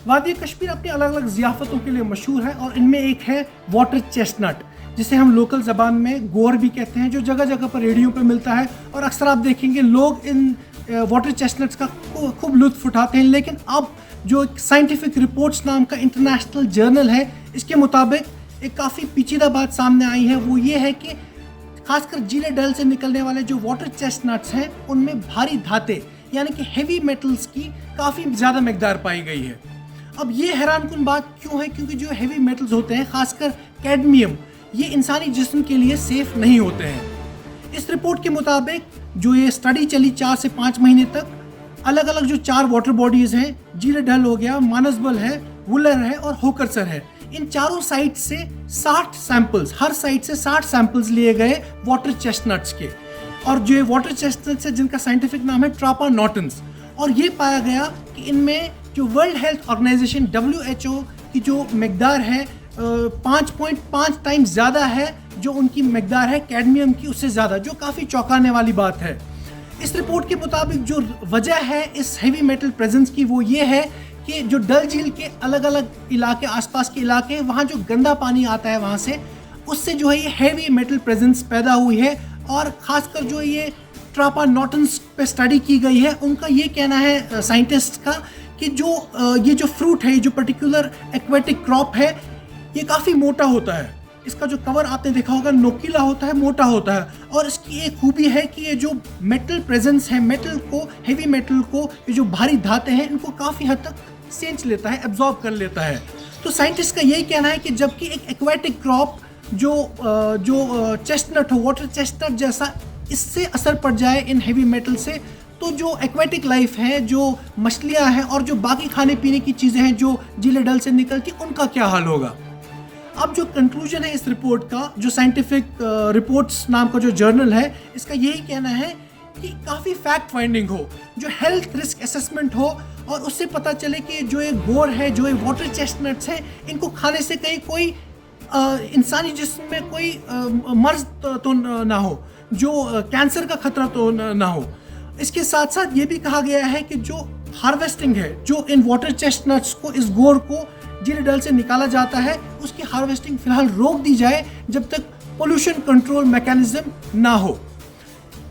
वादी कश्मीर अपनी अलग अलग ज़ियाफ़तों के लिए मशहूर है और इनमें एक है वाटर चेस्टनट, जिसे हम लोकल ज़बान में गोर भी कहते हैं, जो जगह जगह पर रेडियो पे मिलता है। और अक्सर आप देखेंगे लोग इन वाटर चेस्टनट्स का खूब लुत्फ़ उठाते हैं। लेकिन अब जो साइंटिफिक रिपोर्ट्स नाम का इंटरनेशनल जर्नल है, इसके मुताबिक एक काफ़ी पेचीदा बात सामने आई है। वो ये है कि खासकर जिले डल से निकलने वाले जो वाटर चेस्टनट्स हैं, उनमें भारी धाते यानी कि हेवी मेटल्स की काफ़ी ज़्यादा मकदार पाई गई है। अब ये हैरानकुन बात क्यों है? क्योंकि जो हेवी मेटल्स होते हैं, खासकर कैडमियम, ये इंसानी जिस्म के लिए सेफ नहीं होते हैं। इस रिपोर्ट के मुताबिक जो ये स्टडी चली 4 से 5 महीने तक, अलग अलग जो 4 वाटर बॉडीज़ हैं, जिले डल हो गया, मानसबल है, वुलर है और होकरसर है, इन चारों साइट से 60 सैंपल्स, हर साइट से 60 सैंपल्स लिए गए वाटर चेस्टनट्स के। और जो ये वाटर चेस्टनट्स है, जिनका साइंटिफिक नाम है ट्रापा नॉटन्स, और ये पाया गया कि इनमें जो वर्ल्ड हेल्थ ऑर्गेनाइजेशन WHO की जो मकदार है 5.5 टाइम्स ज़्यादा है जो उनकी मकदार है कैडमियम की, उससे ज़्यादा, जो काफ़ी चौंकाने वाली बात है। इस रिपोर्ट के मुताबिक जो वजह है इस हेवी मेटल प्रेजेंस की, वो ये है कि जो डल झील के अलग अलग इलाके, आसपास के इलाके, वहाँ जो गंदा पानी आता है वहाँ से, उससे जो है ये हेवी मेटल प्रेजेंस पैदा हुई है। और ख़ासकर जो ये ट्रापा नॉटन्स पे स्टडी की गई है, उनका ये कहना है साइंटिस्ट का कि ये जो फ्रूट है, ये जो पर्टिकुलर एक्वेटिक क्रॉप है, ये काफ़ी मोटा होता है। इसका जो कवर आपने देखा होगा नोकीला होता है, मोटा होता है। और इसकी एक खूबी है कि ये जो मेटल प्रेजेंस है, मेटल को, हेवी मेटल को, ये जो भारी धाते हैं, इनको काफ़ी हद तक सेंच लेता है, एब्जॉर्ब कर लेता है। तो साइंटिस्ट का यही कहना है कि जबकि एक एक्वेटिक क्रॉप जो चेस्टनट हो, वाटर चेस्टनट जैसा, इससे असर पड़ जाए इन हेवी मेटल से, तो जो एक्वेटिक लाइफ है, जो मछलियाँ हैं और जो बाकी खाने पीने की चीज़ें हैं जो जिले डल से निकलती, उनका क्या हाल होगा। अब जो कंक्लूजन है इस रिपोर्ट का, जो साइंटिफिक रिपोर्ट्स नाम का जो जर्नल है, इसका यही कहना है कि काफ़ी फैक्ट फाइंडिंग हो, जो हेल्थ रिस्क असेसमेंट हो, और उससे पता चले कि जो ये गोर है, जो ये वाटर चेस्टनट्स हैं, इनको खाने से कहीं कोई इंसानी जिस्म में कोई मर्ज तो ना हो, जो कैंसर का खतरा तो ना हो। इसके साथ साथ ये भी कहा गया है कि जो हार्वेस्टिंग है, जो इन वाटर चेस्टनट्स को, इस गोर को जिले डल से निकाला जाता है, उसकी हार्वेस्टिंग फिलहाल रोक दी जाए जब तक पोल्यूशन कंट्रोल मैकेनिज्म ना हो।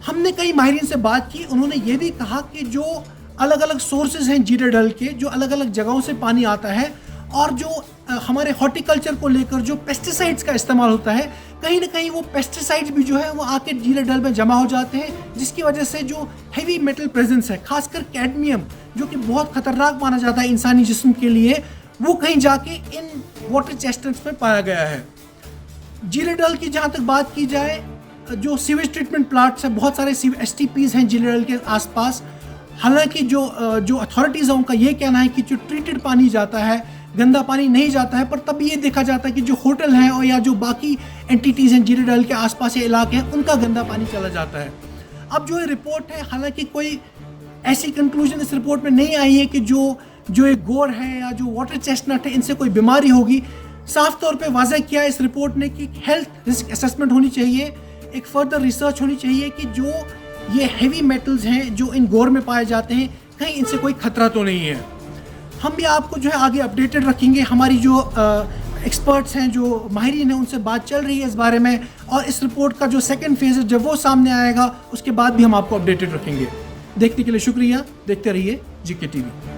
हमने कई माहिरीन से बात की, उन्होंने ये भी कहा कि जो अलग अलग सोर्सेज हैं जिले डल के, जो अलग अलग जगहों से पानी आता है, और जो हमारे हॉर्टिकल्चर को लेकर जो पेस्टिसाइड्स का इस्तेमाल होता है, कहीं ना कहीं वो पेस्टिसाइड्स भी जो है वो आके जिले डल में जमा हो जाते हैं, जिसकी वजह से जो हेवी मेटल प्रेजेंस है, खासकर कैडमियम, जो कि बहुत खतरनाक माना जाता है इंसानी जिस्म के लिए, वो कहीं जाके इन वाटर चेस्टनट्स में पाया गया है। जिले डल की जहाँ तक बात की जाए, जो सीवेज ट्रीटमेंट प्लांट्स हैं, बहुत सारे STPs हैं जिले डल के आसपास। हालांकि जो अथॉरिटीज़ हैं, उनका ये कहना है कि जो ट्रीटेड पानी जाता है, गंदा पानी नहीं जाता है। पर तब ये देखा जाता है कि जो होटल हैं और या जो बाकी एंटिटीज़ हैं जिले डल के आसपास ये इलाके हैं, उनका गंदा पानी चला जाता है। अब जो ये रिपोर्ट है, हालांकि कोई ऐसी कंक्लूजन इस रिपोर्ट में नहीं आई है कि जो एक गोर है या जो वाटर चेस्टनट है, इनसे कोई बीमारी होगी। साफ तौर पे वाज़ह किया इस रिपोर्ट ने कि हेल्थ रिस्क असेसमेंट होनी चाहिए, एक फर्दर रिसर्च होनी चाहिए कि जो ये हेवी मेटल्स हैं जो इन गोर में पाए जाते हैं, कहीं इनसे कोई खतरा तो नहीं है। हम भी आपको जो है आगे अपडेटेड रखेंगे। हमारी जो एक्सपर्ट्स हैं, जो माहिरीन हैं, उनसे बात चल रही है इस बारे में, और इस रिपोर्ट का जो सेकंड फेज है, जब वो सामने आएगा, उसके बाद भी हम आपको अपडेटेड रखेंगे। देखने के लिए शुक्रिया। देखते रहिए GK TV।